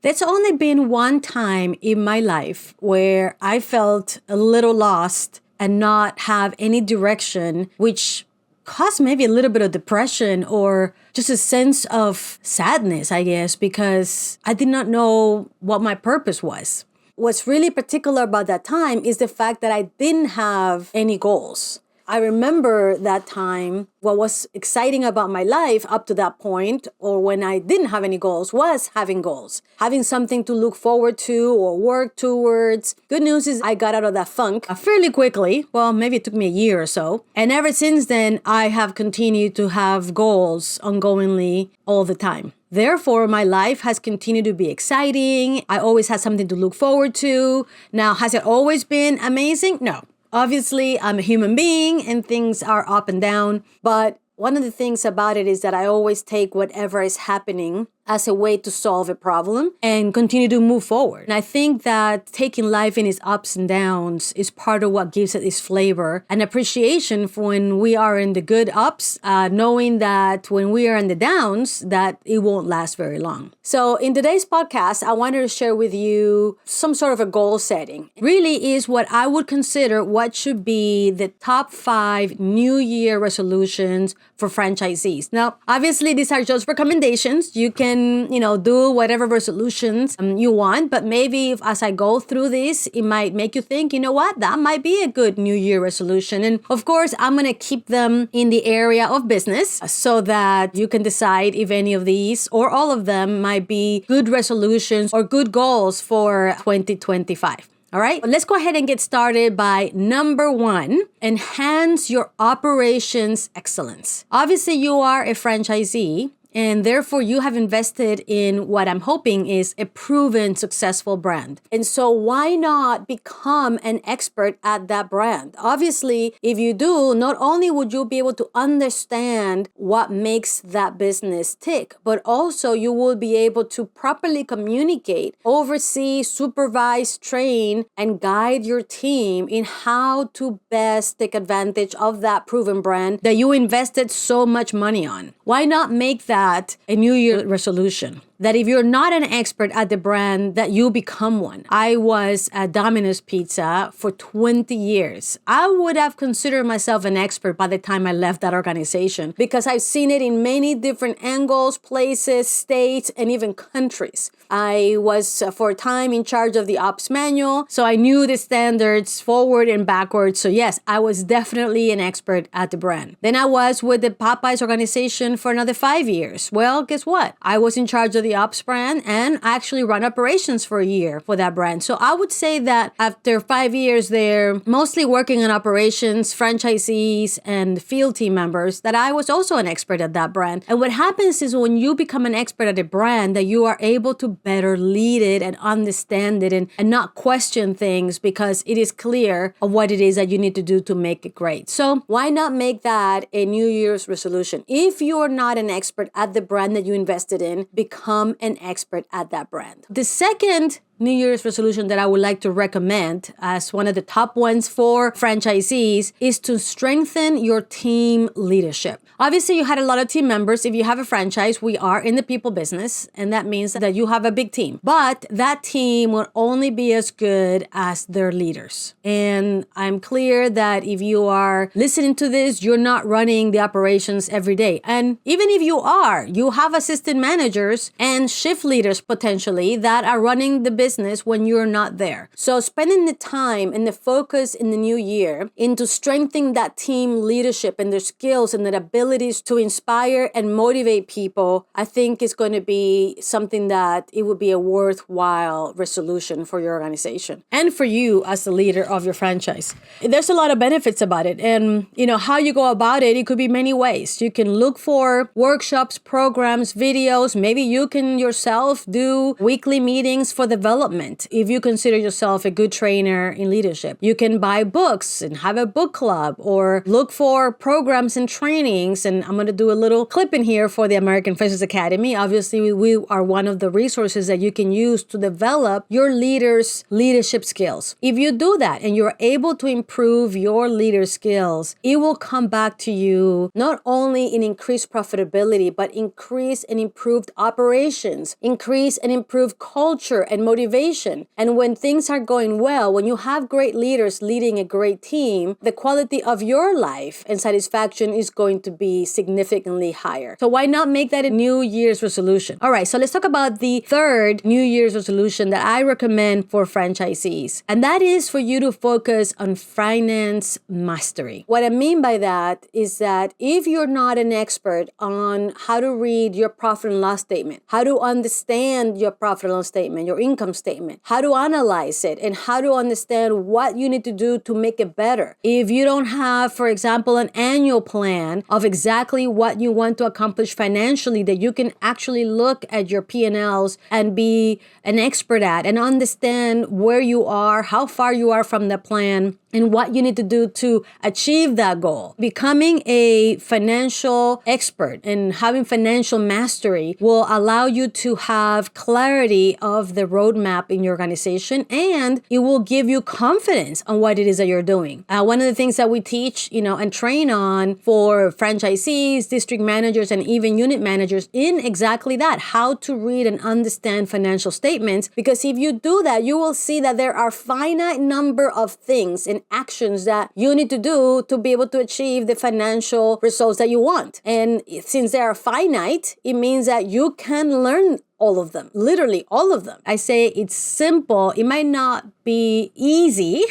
There's only been one time in my life where I felt a little lost and not have any direction, which caused maybe a little bit of depression or just a sense of sadness, I guess, because I did not know what my purpose was. What's really particular about that time is the fact that I didn't have any goals. I remember that time, what was exciting about my life up to that point, or when I didn't have any goals, was having goals. Having something to look forward to or work towards. Good news is I got out of that funk fairly quickly. Well, maybe it took me a year or so. And ever since then, I have continued to have goals ongoingly all the time. Therefore, my life has continued to be exciting. I always had something to look forward to. Now, has it always been amazing? No. Obviously, I'm a human being and things are up and down, but one of the things about it is that I always take whatever is happening as a way to solve a problem and continue to move forward. And I think that taking life in its ups and downs is part of what gives it its flavor and appreciation for when we are in the good ups, knowing that when we are in the downs, that it won't last very long. So in today's podcast, I wanted to share with you some sort of a goal setting. It really is what I would consider what should be the top 5 New Year resolutions for franchisees. Now, obviously, these are just recommendations. You can do whatever resolutions you want, but maybe as I go through this, it might make you think, you know what, that might be a good New Year resolution. And of course, I'm going to keep them in the area of business so that you can decide if any of these or all of them might be good resolutions or good goals for 2025. All right, let's go ahead and get started by number 1, enhance your operations excellence. Obviously, you are a franchisee, and therefore you have invested in what I'm hoping is a proven successful brand. And so why not become an expert at that brand? Obviously, if you do, not only would you be able to understand what makes that business tick, but also you will be able to properly communicate, oversee, supervise, train, and guide your team in how to best take advantage of that proven brand that you invested so much money on. Why not make that a New Year resolution? That if you're not an expert at the brand, that you become one. I was at Domino's Pizza for 20 years. I would have considered myself an expert by the time I left that organization because I've seen it in many different angles, places, states, and even countries. I was for a time in charge of the ops manual, so I knew the standards forward and backwards. So yes, I was definitely an expert at the brand. Then I was with the Popeyes organization for another 5 years. Well, guess what? I was in charge of the ops brand and actually run operations for a year for that brand. So I would say that after 5 years there, mostly working on operations, franchisees, and field team members, that I was also an expert at that brand. And what happens is when you become an expert at a brand, that you are able to better lead it and understand it and not question things because it is clear of what it is that you need to do to make it great. So why not make that a New Year's resolution? If you're not an expert at the brand that you invested in, become an expert at that brand. The second New Year's resolution that I would like to recommend as one of the top ones for franchisees is to strengthen your team leadership. Obviously, you had a lot of team members. If you have a franchise, we are in the people business, and that means that you have a big team. But that team will only be as good as their leaders. And I'm clear that if you are listening to this, you're not running the operations every day. And even if you are, you have assistant managers and shift leaders potentially that are running the business when you're not there. So spending the time and the focus in the new year into strengthening that team leadership and their skills and their abilities to inspire and motivate people, I think is going to be something that it would be a worthwhile resolution for your organization and for you as the leader of your franchise. There's a lot of benefits about it. And how you go about it, it could be many ways. You can look for workshops, programs, videos. Maybe you can yourself do weekly meetings for development development. If you consider yourself a good trainer in leadership, you can buy books and have a book club or look for programs and trainings. And I'm going to do a little clip in here for the American Franchisee Academy. Obviously, we are one of the resources that you can use to develop your leaders' leadership skills. If you do that and you're able to improve your leader skills, it will come back to you not only in increased profitability, but increase and improved operations, increase and improved culture and motivation. And when things are going well, when you have great leaders leading a great team, the quality of your life and satisfaction is going to be significantly higher. So why not make that a New Year's resolution? All right, so let's talk about the third New Year's resolution that I recommend for franchisees. And that is for you to focus on finance mastery. What I mean by that is that if you're not an expert on how to read your profit and loss statement, how to understand your profit and loss statement, your income statement, how to analyze it, and how to understand what you need to do to make it better. If you don't have, for example, an annual plan of exactly what you want to accomplish financially that you can actually look at your P&Ls and be an expert at and understand where you are, how far you are from the plan, and what you need to do to achieve that goal. Becoming a financial expert and having financial mastery will allow you to have clarity of the roadmap in your organization, and it will give you confidence on what it is that you're doing. One of the things that we teach, and train on for franchisees, district managers, and even unit managers in exactly that, how to read and understand financial statements. Because if you do that, you will see that there are finite number of things and actions that you need to do to be able to achieve the financial results that you want. And since they are finite, it means that you can learn all of them, literally all of them. I say it's simple. It might not be easy,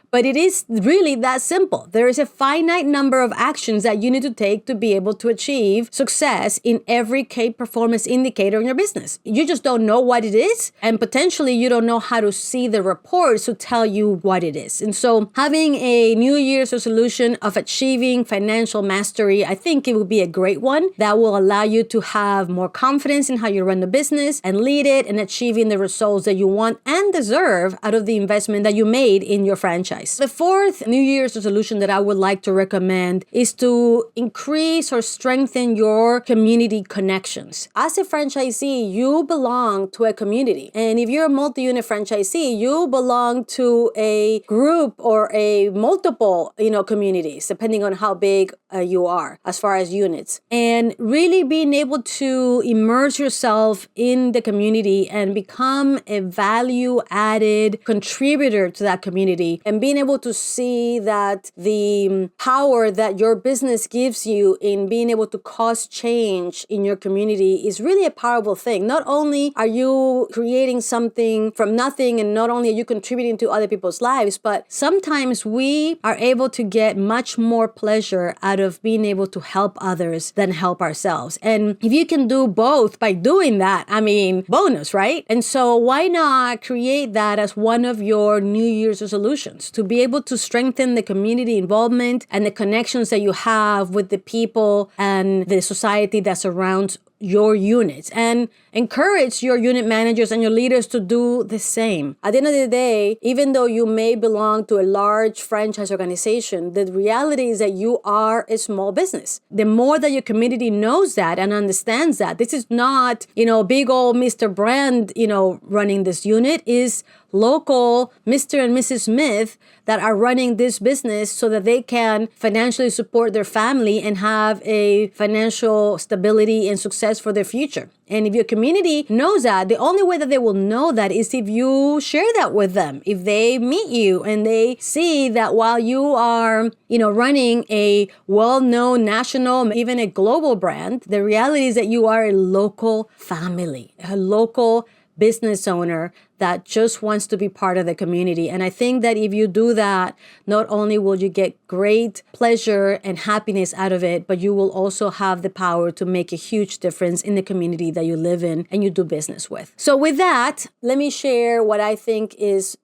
but it is really that simple. There is a finite number of actions that you need to take to be able to achieve success in every key performance indicator in your business. You just don't know what it is, and potentially you don't know how to see the reports to tell you what it is. And so having a New Year's resolution of achieving financial mastery, I think it will be a great one that will allow you to have more confidence in how you run the business and lead it and achieving the results that you want and deserve out of the investment that you made in your franchise. The fourth New Year's resolution that I would like to recommend is to increase or strengthen your community connections. As a franchisee, you belong to a community. And if you're a multi-unit franchisee, you belong to a group or a multiple, communities, depending on how big you are as far as units. And really being able to immerse yourself in the community and become a value-added contributor to that community, and being able to see that the power that your business gives you in being able to cause change in your community is really a powerful thing. Not only are you creating something from nothing, and not only are you contributing to other people's lives, but sometimes we are able to get much more pleasure out of being able to help others than help ourselves. And if you can do both by doing that, bonus, right? And so why not create that as one of your New Year's resolutions, to be able to strengthen the community involvement and the connections that you have with the people and the society that surrounds your units, and encourage your unit managers and your leaders to do the same. At the end of the day, even though you may belong to a large franchise organization, the reality is that you are a small business. The more that your community knows that and understands that this is not, big old Mr. Brand, running this unit, is local Mr. and Mrs. Smith that are running this business so that they can financially support their family and have a financial stability and success for their future. And if your community knows that, the only way that they will know that is if you share that with them. If they meet you and they see that while you are, running a well-known national, even a global brand, the reality is that you are a local family, a local business owner that just wants to be part of the community. And I think that if you do that, not only will you get great pleasure and happiness out of it, but you will also have the power to make a huge difference in the community that you live in and you do business with. So with that, let me share what I think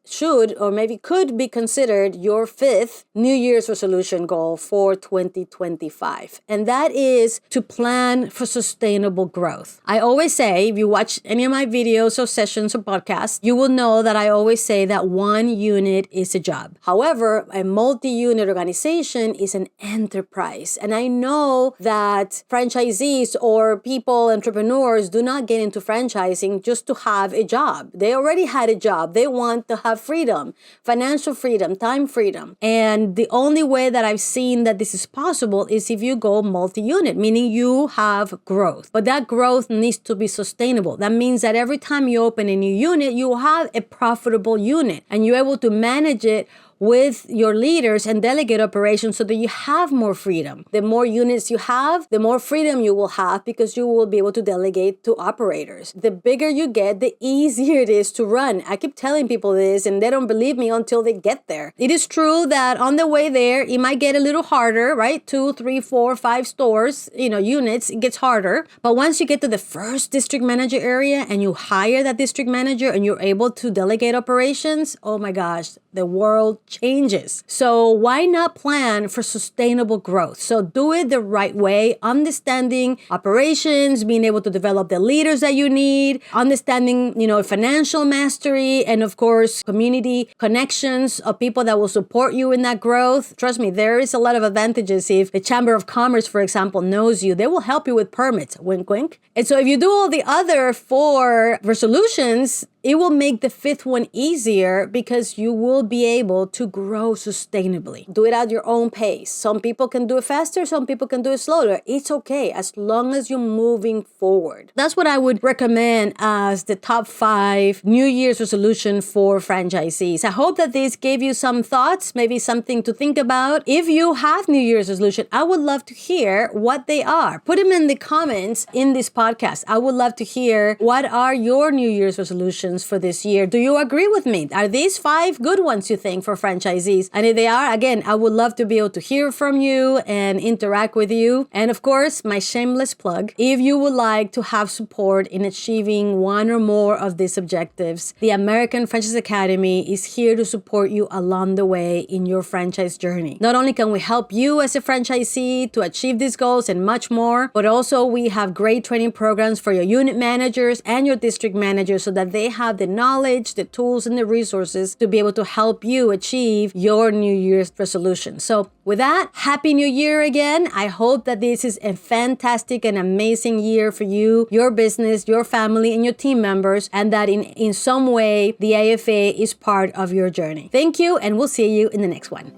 should or maybe could be considered your fifth New Year's resolution goal for 2025. And that is to plan for sustainable growth. I always say, if you watch any of my videos or sessions or podcasts, you will know that I always say that one unit is a job. However, a multi-unit organization is an enterprise. And I know that franchisees or people, entrepreneurs, do not get into franchising just to have a job. They already had a job. They want to have freedom, financial freedom, time freedom. And the only way that I've seen that this is possible is if you go multi-unit, meaning you have growth. But that growth needs to be sustainable. That means that every time you open a new unit, you have a profitable unit and you're able to manage it with your leaders and delegate operations so that you have more freedom. The more units you have, the more freedom you will have because you will be able to delegate to operators. The bigger you get, the easier it is to run. I keep telling people this and they don't believe me until they get there. It is true that on the way there, it might get a little harder, right? 2, 3, 4, 5 stores, units, it gets harder. But once you get to the first district manager area and you hire that district manager and you're able to delegate operations, oh my gosh, the world changes. So why not plan for sustainable growth? So do it the right way, understanding operations, being able to develop the leaders that you need, understanding, financial mastery, and of course, community connections of people that will support you in that growth. Trust me, there is a lot of advantages. If the Chamber of Commerce, for example, knows you, they will help you with permits, wink, wink. And so if you do all the other 4 resolutions, it will make the 5th one easier because you will be able to grow sustainably. Do it at your own pace. Some people can do it faster, some people can do it slower. It's okay as long as you're moving forward. That's what I would recommend as the top 5 New Year's resolution for franchisees. I hope that this gave you some thoughts, maybe something to think about. If you have New Year's resolution, I would love to hear what they are. Put them in the comments in this podcast. I would love to hear what are your New Year's resolutions for this year. Do you agree with me? Are these 5 good ones you think for franchisees? And if they are, again, I would love to be able to hear from you and interact with you. And of course, my shameless plug, if you would like to have support in achieving one or more of these objectives, the American Franchise Academy is here to support you along the way in your franchise journey. Not only can we help you as a franchisee to achieve these goals and much more, but also we have great training programs for your unit managers and your district managers so that they have the knowledge, the tools, and the resources to be able to help you achieve your New Year's resolution. So with that, Happy New Year again. I hope that this is a fantastic and amazing year for you, your business, your family, and your team members, and that in some way, the AFA is part of your journey. Thank you, and we'll see you in the next one.